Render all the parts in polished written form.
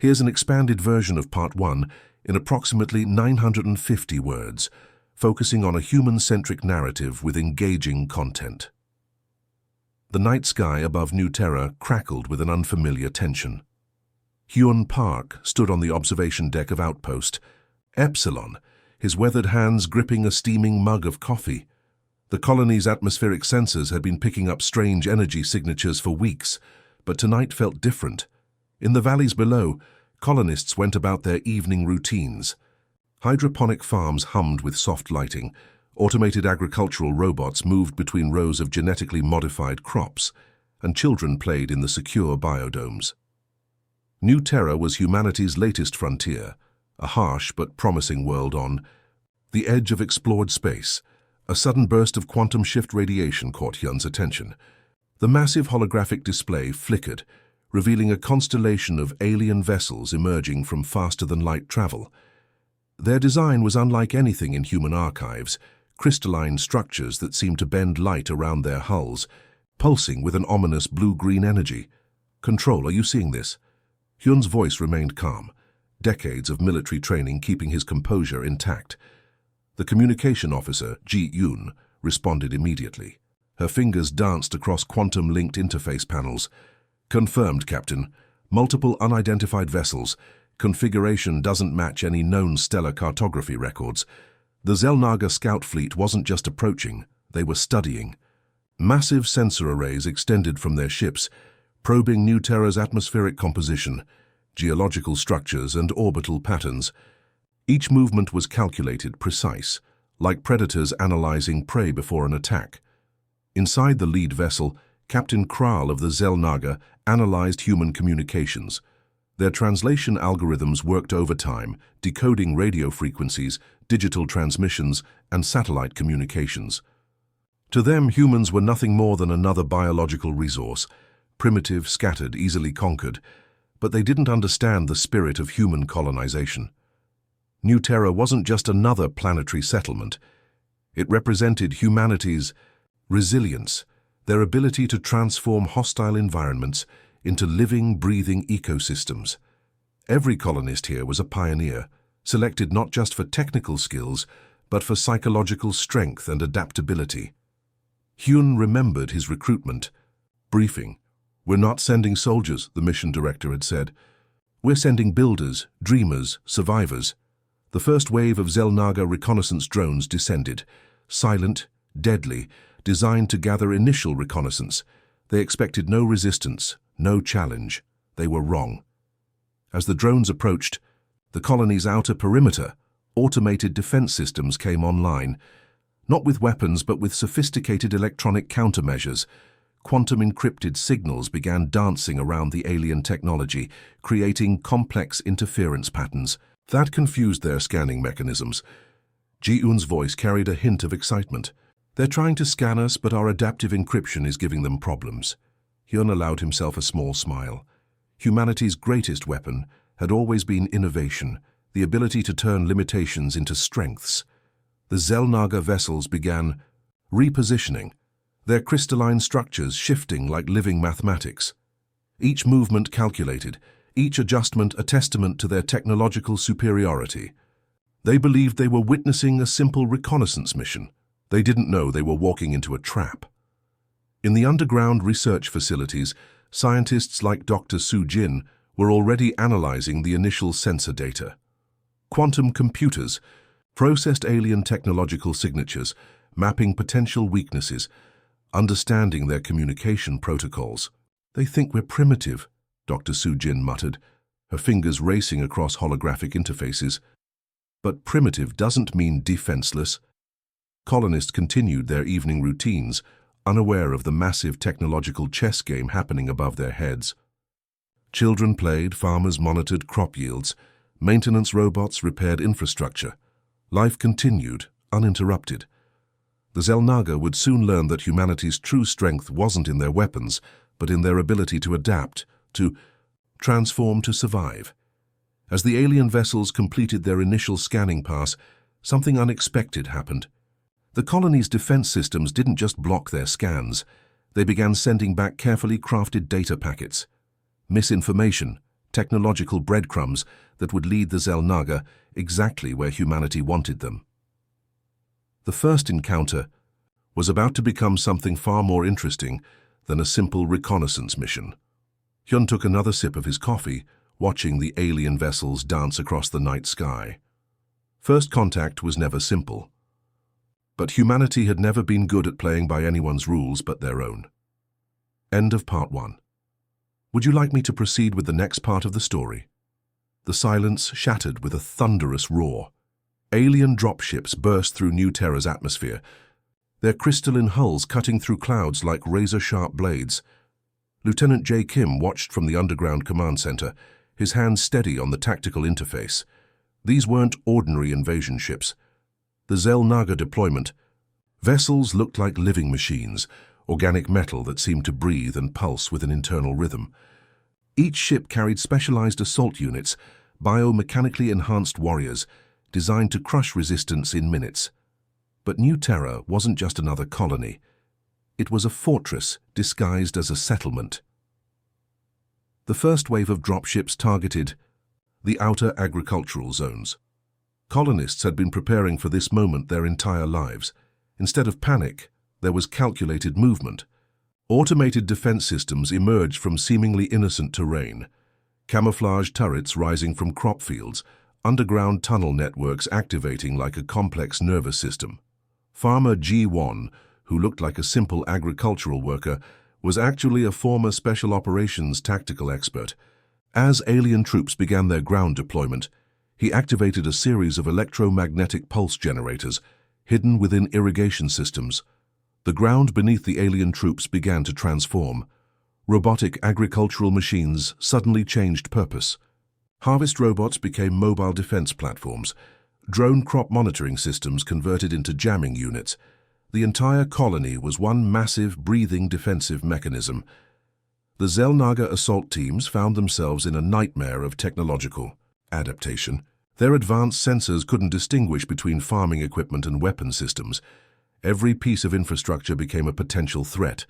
Here's an expanded version of Part 1 in approximately 950 words, focusing on a human-centric narrative with engaging content. The night sky above New Terra crackled with an unfamiliar tension. Hyun Park stood on the observation deck of Outpost Epsilon, his weathered hands gripping a steaming mug of coffee. The colony's atmospheric sensors had been picking up strange energy signatures for weeks, but tonight felt different. In the valleys below, colonists went about their evening routines. Hydroponic farms hummed with soft lighting. Automated agricultural robots moved between rows of genetically modified crops, and children played in the secure biodomes. New Terra was humanity's latest frontier, a harsh but promising world on the edge of explored space. A sudden burst of quantum shift radiation caught Hyun's attention. The massive holographic display flickered, revealing a constellation of alien vessels emerging from faster-than-light travel. Their design was unlike anything in human archives, crystalline structures that seemed to bend light around their hulls, pulsing with an ominous blue-green energy. "Control, are you seeing this?" Hyun's voice remained calm, decades of military training keeping his composure intact. The communication officer, Ji-yoon, responded immediately. Her fingers danced across quantum-linked interface panels. "Confirmed, Captain. Multiple unidentified vessels. Configuration doesn't match any known stellar cartography records. The Xelnaga scout fleet wasn't just approaching, they were studying." Massive sensor arrays extended from their ships, probing New Terra's atmospheric composition, geological structures, and orbital patterns. Each movement was calculated, precise, like predators analyzing prey before an attack. Inside the lead vessel, Captain Kral of the Xelnaga analyzed human communications. Their translation algorithms worked overtime, decoding radio frequencies, digital transmissions, and satellite communications. To them, humans were nothing more than another biological resource, primitive, scattered, easily conquered, but they didn't understand the spirit of human colonization. New Terra wasn't just another planetary settlement. It represented humanity's resilience, their ability to transform hostile environments into living, breathing ecosystems. Every colonist here was a pioneer, selected not just for technical skills, but for psychological strength and adaptability. Hyun remembered his recruitment briefing. "We're not sending soldiers," the mission director had said. "We're sending builders, dreamers, survivors." The first wave of Xelnaga reconnaissance drones descended, silent, deadly, designed to gather initial reconnaissance. They expected no resistance, no challenge. They were wrong. As the drones approached, the colony's outer perimeter, automated defense systems came online, not with weapons but with sophisticated electronic countermeasures. Quantum-encrypted signals began dancing around the alien technology, creating complex interference patterns. That confused their scanning mechanisms. Ji-yoon's voice carried a hint of excitement. "They're trying to scan us, but our adaptive encryption is giving them problems." Hyun allowed himself a small smile. Humanity's greatest weapon had always been innovation, the ability to turn limitations into strengths. The Xelnaga vessels began repositioning, their crystalline structures shifting like living mathematics. Each movement calculated, each adjustment a testament to their technological superiority. They believed they were witnessing a simple reconnaissance mission. They didn't know they were walking into a trap. In the underground research facilities, scientists like Dr. Su Jin were already analyzing the initial sensor data. Quantum computers processed alien technological signatures, mapping potential weaknesses, understanding their communication protocols. "They think we're primitive," Dr. Su Jin muttered, her fingers racing across holographic interfaces. "But primitive doesn't mean defenseless." Colonists continued their evening routines, unaware of the massive technological chess game happening above their heads. Children played, farmers monitored crop yields, maintenance robots repaired infrastructure. Life continued, uninterrupted. The Xelnaga would soon learn that humanity's true strength wasn't in their weapons, but in their ability to adapt, to transform, to survive. As the alien vessels completed their initial scanning pass, something unexpected happened. The colony's defense systems didn't just block their scans. They began sending back carefully crafted data packets. Misinformation, technological breadcrumbs that would lead the Xel'Naga exactly where humanity wanted them. The first encounter was about to become something far more interesting than a simple reconnaissance mission. Hyun took another sip of his coffee, watching the alien vessels dance across the night sky. First contact was never simple. But humanity had never been good at playing by anyone's rules but their own. End of part 1. Would you like me to proceed with the next part of the story? The silence shattered with a thunderous roar. Alien dropships burst through New Terra's atmosphere, their crystalline hulls cutting through clouds like razor-sharp blades. Lieutenant J. Kim watched from the underground command center, his hands steady on the tactical interface. These weren't ordinary invasion ships. The Xel'Naga deployment. Vessels looked like living machines, organic metal that seemed to breathe and pulse with an internal rhythm. Each ship carried specialized assault units, biomechanically enhanced warriors, designed to crush resistance in minutes. But New Terra wasn't just another colony. It was a fortress disguised as a settlement. The first wave of dropships targeted the outer agricultural zones. Colonists had been preparing for this moment their entire lives. Instead of panic, there was calculated movement. Automated defense systems emerged from seemingly innocent terrain. Camouflage turrets rising from crop fields, underground tunnel networks activating like a complex nervous system. Farmer G1, who looked like a simple agricultural worker, was actually a former special operations tactical expert. As alien troops began their ground deployment, he activated a series of electromagnetic pulse generators hidden within irrigation systems. The ground beneath the alien troops began to transform. Robotic agricultural machines suddenly changed purpose. Harvest robots became mobile defense platforms. Drone crop monitoring systems converted into jamming units. The entire colony was one massive, breathing defensive mechanism. The Xel'Naga assault teams found themselves in a nightmare of technological adaptation. Their advanced sensors couldn't distinguish between farming equipment and weapon systems. Every piece of infrastructure became a potential threat.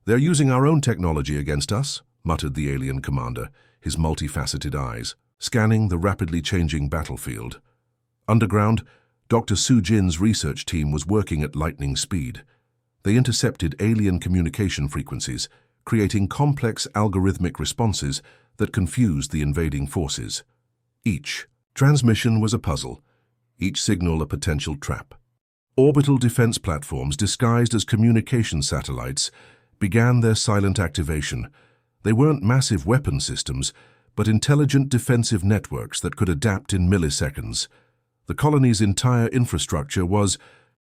"They're using our own technology against us," muttered the alien commander, his multifaceted eyes scanning the rapidly changing battlefield. Underground, Dr. Su Jin's research team was working at lightning speed. They intercepted alien communication frequencies, creating complex algorithmic responses that confused the invading forces. Each transmission was a puzzle, each signal a potential trap. Orbital defense platforms disguised as communication satellites began their silent activation. They weren't massive weapon systems, but intelligent defensive networks that could adapt in milliseconds. The colony's entire infrastructure was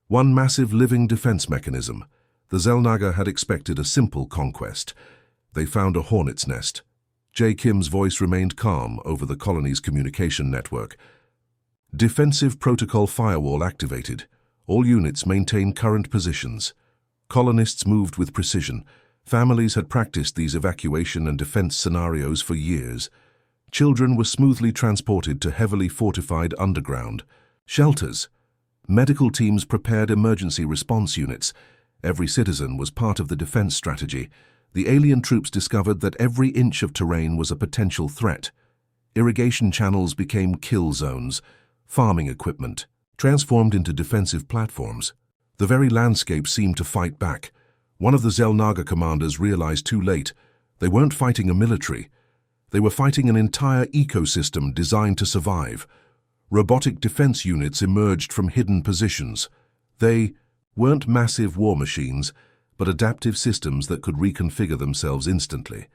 one massive living defense mechanism. The Xel'Naga had expected a simple conquest. They found a hornet's nest. J. Kim's voice remained calm over the colony's communication network. Defensive protocol firewall activated. All units maintain current positions. Colonists moved with precision. Families had practiced these evacuation and defense scenarios for years. Children were smoothly transported to heavily fortified underground shelters. Medical teams prepared emergency response units. Every citizen was part of the defense strategy. The alien troops discovered that every inch of terrain was a potential threat. Irrigation channels became kill zones. Farming equipment transformed into defensive platforms. The very landscape seemed to fight back. One of the Xel'Naga commanders realized too late they weren't fighting a military. They were fighting an entire ecosystem designed to survive. Robotic defense units emerged from hidden positions. They weren't massive war machines, but adaptive systems that could reconfigure themselves instantly.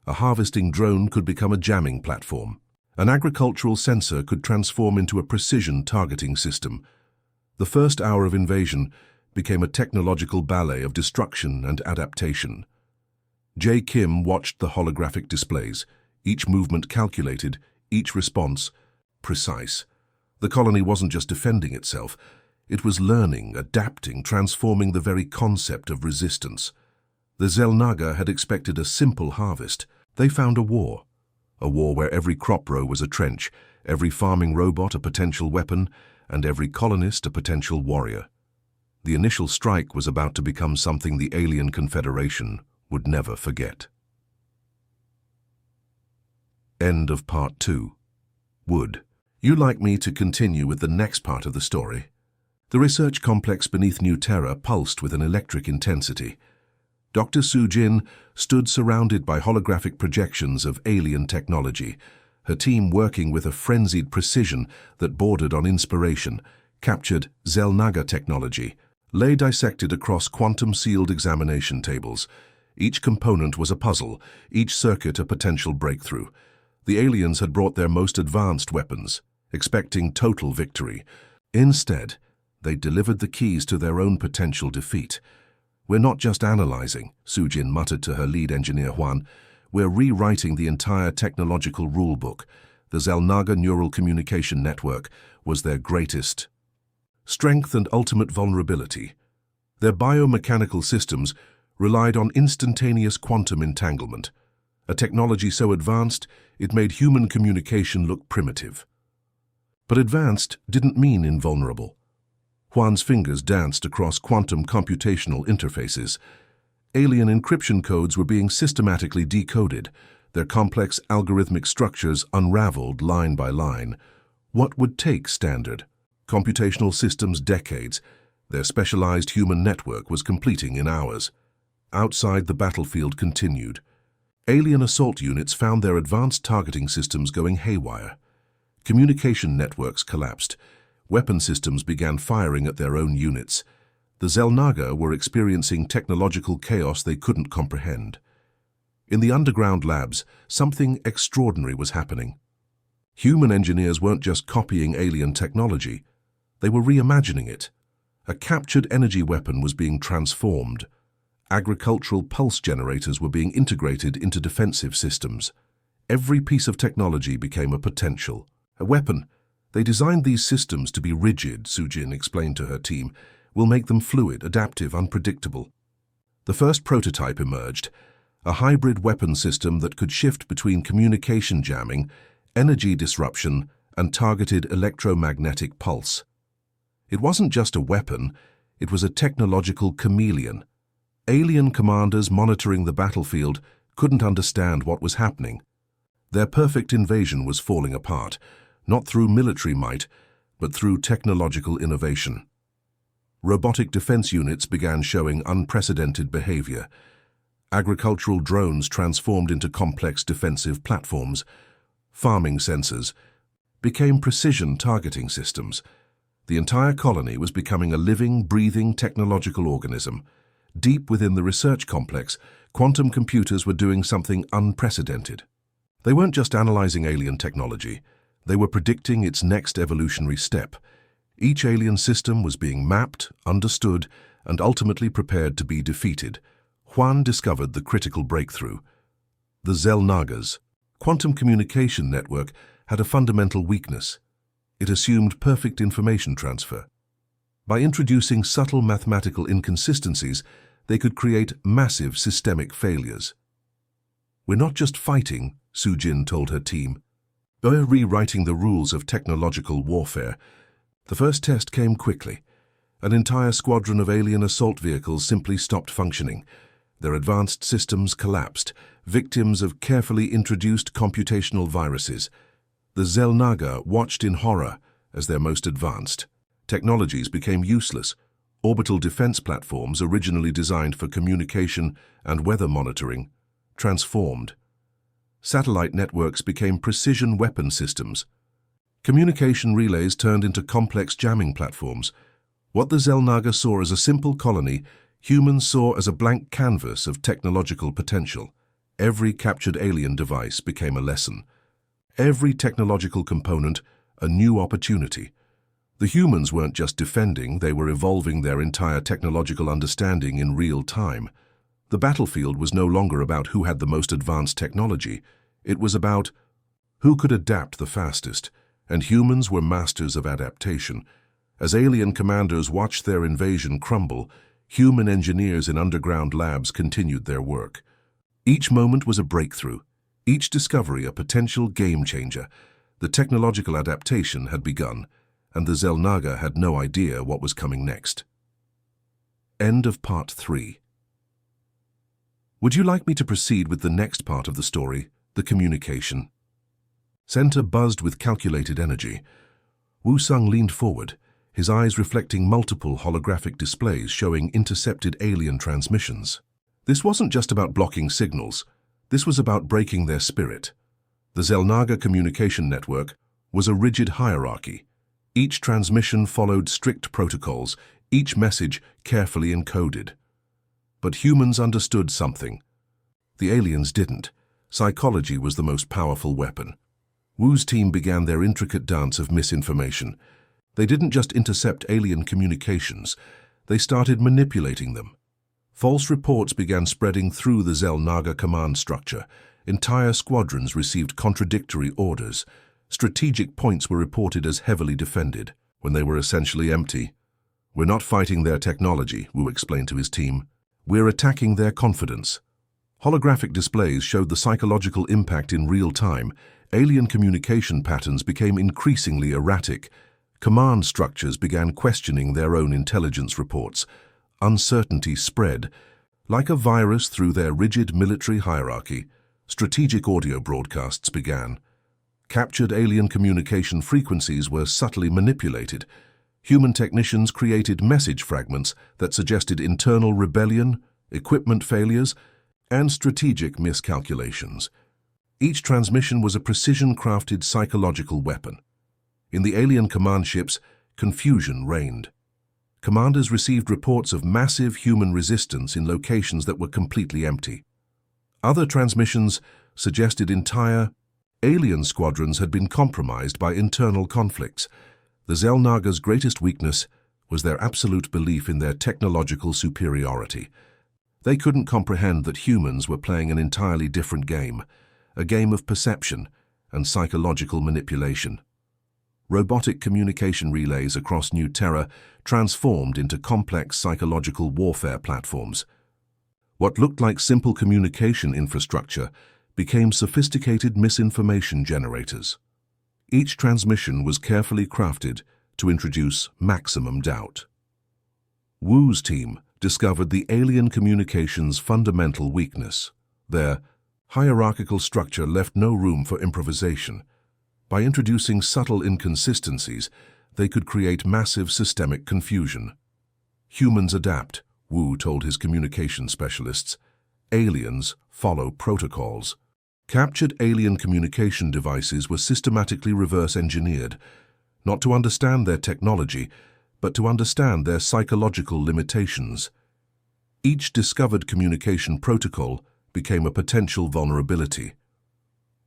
A harvesting drone could become a jamming platform. An agricultural sensor could transform into a precision targeting system. The first hour of invasion became a technological ballet of destruction and adaptation. J. Kim watched the holographic displays, each movement calculated, each response precise. The colony wasn't just defending itself, it was learning, adapting, transforming the very concept of resistance. The Xel'Naga had expected a simple harvest. They found a war where every crop row was a trench, every farming robot a potential weapon, and every colonist a potential warrior. The initial strike was about to become something the alien confederation would never forget. End of part 2. Would you like me to continue with the next part of the story? The research complex beneath New Terra pulsed with an electric intensity. Dr. Su-Jin stood surrounded by holographic projections of alien technology, her team working with a frenzied precision that bordered on inspiration, captured Zelnaga technology, lay dissected across quantum-sealed examination tables. Each component was a puzzle, each circuit a potential breakthrough. The aliens had brought their most advanced weapons, expecting total victory. Instead, they delivered the keys to their own potential defeat. "We're not just analyzing," Su-Jin muttered to her lead engineer Huan. "We're rewriting the entire technological rulebook." The Zelnaga neural communication network was their greatest strength and ultimate vulnerability. Their biomechanical systems relied on instantaneous quantum entanglement, a technology so advanced it made human communication look primitive. But advanced didn't mean invulnerable. Huan's fingers danced across quantum computational interfaces. Alien encryption codes were being systematically decoded, their complex algorithmic structures unraveled line by line. What would take standard computational systems decades? Their specialized human network was completing in hours. Outside, the battlefield continued. Alien assault units found their advanced targeting systems going haywire. Communication networks collapsed. Weapon systems began firing at their own units. The Zelnaga were experiencing technological chaos they couldn't comprehend. In the underground labs, something extraordinary was happening. Human engineers weren't just copying alien technology, they were reimagining it. A captured energy weapon was being transformed. Agricultural pulse generators were being integrated into defensive systems. Every piece of technology became a potential, a weapon. They designed these systems to be rigid, Su-Jin explained to her team. "We'll make them fluid, adaptive, unpredictable." The first prototype emerged, a hybrid weapon system that could shift between communication jamming, energy disruption, and targeted electromagnetic pulse. It wasn't just a weapon, it was a technological chameleon. Alien commanders monitoring the battlefield couldn't understand what was happening. Their perfect invasion was falling apart, not through military might, but through technological innovation. Robotic defense units began showing unprecedented behavior. Agricultural drones transformed into complex defensive platforms. Farming sensors became precision targeting systems. The entire colony was becoming a living, breathing technological organism. Deep within the research complex, quantum computers were doing something unprecedented. They weren't just analyzing alien technology, they were predicting its next evolutionary step. Each alien system was being mapped, understood, and ultimately prepared to be defeated. Huan discovered the critical breakthrough. The Zelnaga's quantum communication network had a fundamental weakness. It assumed perfect information transfer. By introducing subtle mathematical inconsistencies, they could create massive systemic failures. "We're not just fighting," Su-Jin told her team. "We're rewriting the rules of technological warfare." The first test came quickly. An entire squadron of alien assault vehicles simply stopped functioning. Their advanced systems collapsed, victims of carefully introduced computational viruses. The Zelnaga watched in horror as their most advanced technologies became useless. Orbital defense platforms, originally designed for communication and weather monitoring, transformed. Satellite networks became precision weapon systems. Communication relays turned into complex jamming platforms. What the Zelnaga saw as a simple colony, humans saw as a blank canvas of technological potential. Every captured alien device became a lesson. Every technological component, a new opportunity. The humans weren't just defending, they were evolving their entire technological understanding in real time. The battlefield was no longer about who had the most advanced technology. It was about who could adapt the fastest, and humans were masters of adaptation. As alien commanders watched their invasion crumble, human engineers in underground labs continued their work. Each moment was a breakthrough, each discovery a potential game changer. The technological adaptation had begun, and the Zelnaga had no idea what was coming next. End of Part 3. Would you like me to proceed with the next part of the story, the communication? Center buzzed with calculated energy. Wu Sung leaned forward, his eyes reflecting multiple holographic displays showing intercepted alien transmissions. This wasn't just about blocking signals. This was about breaking their spirit. The Xelnaga communication network was a rigid hierarchy. Each transmission followed strict protocols, each message carefully encoded. But humans understood something. The aliens didn't. Psychology was the most powerful weapon. Wu's team began their intricate dance of misinformation. They didn't just intercept alien communications, they started manipulating them. False reports began spreading through the Xelnaga command structure. Entire squadrons received contradictory orders. Strategic points were reported as heavily defended, when they were essentially empty. "We're not fighting their technology," Wu explained to his team. "We're attacking their confidence." Holographic displays showed the psychological impact in real time. Alien communication patterns became increasingly erratic. Command structures began questioning their own intelligence reports. Uncertainty spread. Like a virus through their rigid military hierarchy, strategic audio broadcasts began. Captured alien communication frequencies were subtly manipulated. Human technicians created message fragments that suggested internal rebellion, equipment failures, and strategic miscalculations. Each transmission was a precision-crafted psychological weapon. In the alien command ships, confusion reigned. Commanders received reports of massive human resistance in locations that were completely empty. Other transmissions suggested entire alien squadrons had been compromised by internal conflicts. The Xelnaga's greatest weakness was their absolute belief in their technological superiority. They couldn't comprehend that humans were playing an entirely different game, a game of perception and psychological manipulation. Robotic communication relays across New Terra transformed into complex psychological warfare platforms. What looked like simple communication infrastructure became sophisticated misinformation generators. Each transmission was carefully crafted to introduce maximum doubt. Wu's team discovered the alien communications' fundamental weakness. Their hierarchical structure left no room for improvisation. By introducing subtle inconsistencies, they could create massive systemic confusion. "Humans adapt," Wu told his communication specialists. "Aliens follow protocols." Captured alien communication devices were systematically reverse-engineered, not to understand their technology, but to understand their psychological limitations. Each discovered communication protocol became a potential vulnerability.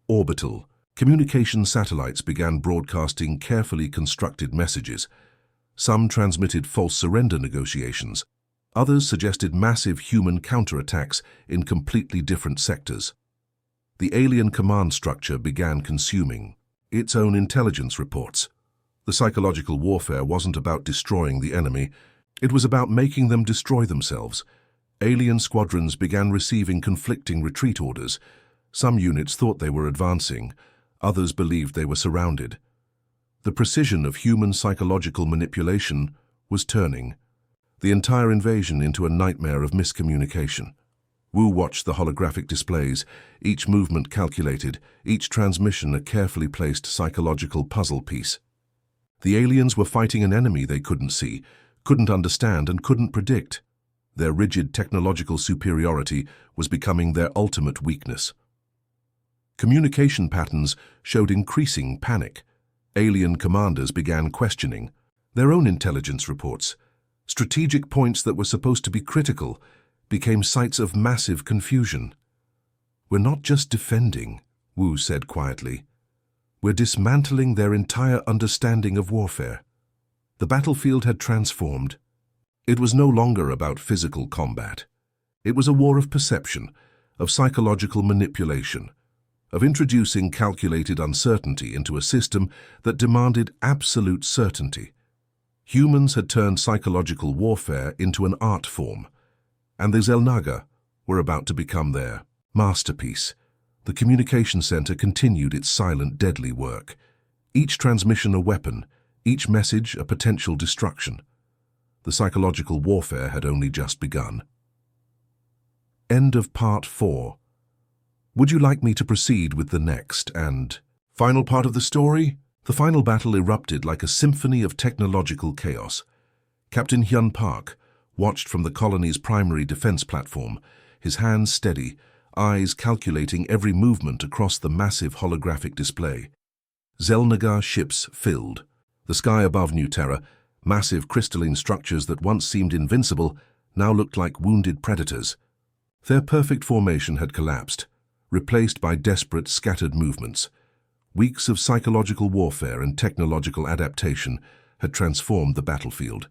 Orbital communication satellites began broadcasting carefully constructed messages. Some transmitted false surrender negotiations. Others suggested massive human counterattacks in completely different sectors. The alien command structure began consuming its own intelligence reports. The psychological warfare wasn't about destroying the enemy, it was about making them destroy themselves. Alien squadrons began receiving conflicting retreat orders. Some units thought they were advancing, others believed they were surrounded. The precision of human psychological manipulation was turning the entire invasion into a nightmare of miscommunication. Wu watched the holographic displays, each movement calculated, each transmission a carefully placed psychological puzzle piece. The aliens were fighting an enemy they couldn't see, couldn't understand, and couldn't predict. Their rigid technological superiority was becoming their ultimate weakness. Communication patterns showed increasing panic. Alien commanders began questioning their own intelligence reports. Strategic points that were supposed to be critical became sites of massive confusion. "We're not just defending," Wu said quietly. "We're dismantling their entire understanding of warfare." The battlefield had transformed. It was no longer about physical combat. It was a war of perception, of psychological manipulation, of introducing calculated uncertainty into a system that demanded absolute certainty. Humans had turned psychological warfare into an art form, and the Xelnaga were about to become their masterpiece. The communication center continued its silent, deadly work. Each transmission a weapon, each message a potential destruction. The psychological warfare had only just begun. End of Part 4. Would you like me to proceed with the next and Final part of the story? The final battle erupted like a symphony of technological chaos. Captain Hyun Park watched from the colony's primary defense platform, his hands steady, eyes calculating every movement across the massive holographic display. Xel'Nagar ships filled. The sky above New Terra, massive crystalline structures that once seemed invincible, now looked like wounded predators. Their perfect formation had collapsed, replaced by desperate, scattered movements. Weeks of psychological warfare and technological adaptation had transformed the battlefield.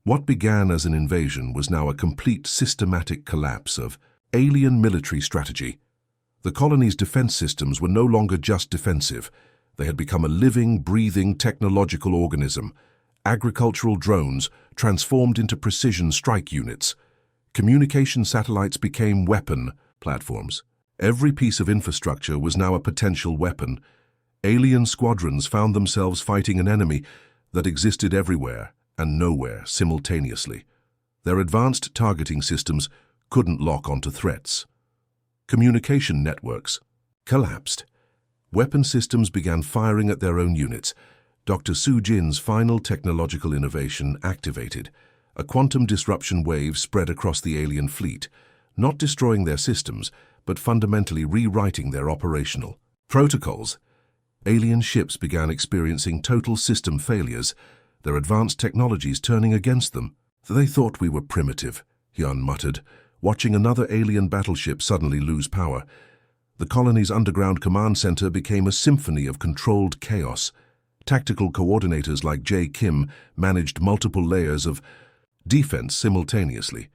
What began as an invasion was now a complete systematic collapse of alien military strategy. The colony's defense systems were no longer just defensive. They had become a living, breathing technological organism. Agricultural drones transformed into precision strike units. Communication satellites became weapon platforms. Every piece of infrastructure was now a potential weapon. Alien squadrons found themselves fighting an enemy that existed everywhere and nowhere simultaneously. Their advanced targeting systems couldn't lock onto threats. Communication networks collapsed. Weapon systems began firing at their own units. Dr. Su Jin's final technological innovation activated. A quantum disruption wave spread across the alien fleet, not destroying their systems, but fundamentally rewriting their operational protocols. Alien ships began experiencing total system failures, their advanced technologies turning against them. They thought we were primitive, Hyun muttered, watching another alien battleship suddenly lose power. The colony's underground command center became a symphony of controlled chaos. Tactical coordinators like Jae Kim managed multiple layers of defense simultaneously.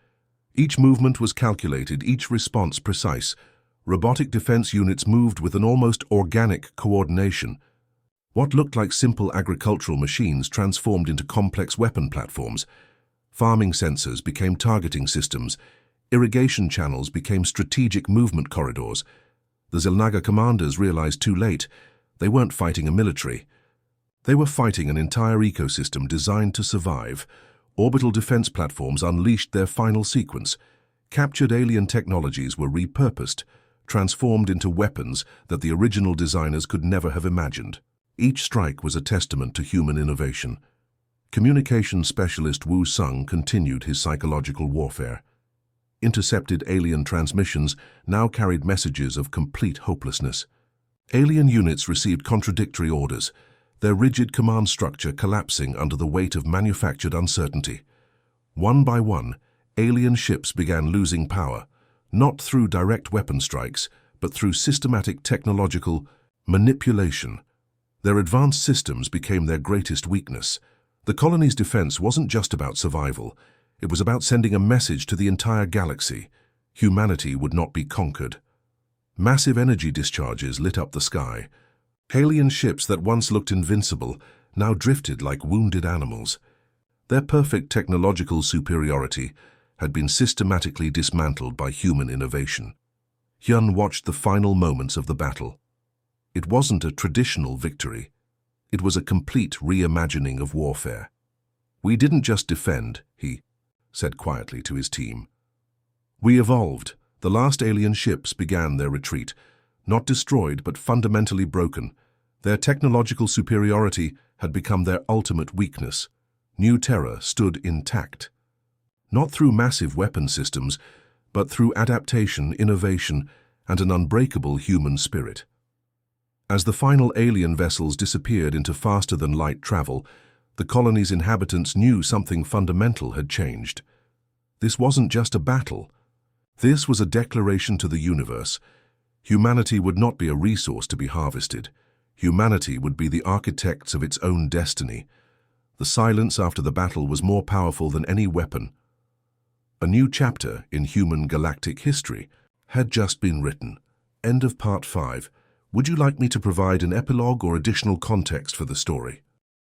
Each movement was calculated, each response precise. Robotic defense units moved with an almost organic coordination. What looked like simple agricultural machines transformed into complex weapon platforms. Farming sensors became targeting systems. Irrigation channels became strategic movement corridors. The Xel'Nagar commanders realized too late they weren't fighting a military. They were fighting an entire ecosystem designed to survive. Orbital defense platforms unleashed their final sequence. Captured alien technologies were repurposed, transformed into weapons that the original designers could never have imagined. Each strike was a testament to human innovation. Communications specialist Wu Sung continued his psychological warfare. Intercepted alien transmissions now carried messages of complete hopelessness. Alien units received contradictory orders, their rigid command structure collapsing under the weight of manufactured uncertainty. One by one, alien ships began losing power, not through direct weapon strikes, but through systematic technological manipulation. Their advanced systems became their greatest weakness. The colony's defense wasn't just about survival. It was about sending a message to the entire galaxy. Humanity would not be conquered. Massive energy discharges lit up the sky. Alien ships that once looked invincible now drifted like wounded animals. Their perfect technological superiority had been systematically dismantled by human innovation. Hyun watched the final moments of the battle. It wasn't a traditional victory. It was a complete reimagining of warfare. "We didn't just defend," he said quietly to his team. "We evolved." The last alien ships began their retreat, not destroyed but fundamentally broken. Their technological superiority had become their ultimate weakness. New Terra stood intact. Not through massive weapon systems, but through adaptation, innovation, and an unbreakable human spirit. As the final alien vessels disappeared into faster-than-light travel, the colony's inhabitants knew something fundamental had changed. This wasn't just a battle. This was a declaration to the universe. Humanity would not be a resource to be harvested. Humanity would be the architects of its own destiny. The silence after the battle was more powerful than any weapon. A new chapter in human galactic history had just been written. End of Part 5. Would you like me to provide an epilogue or additional context for the story?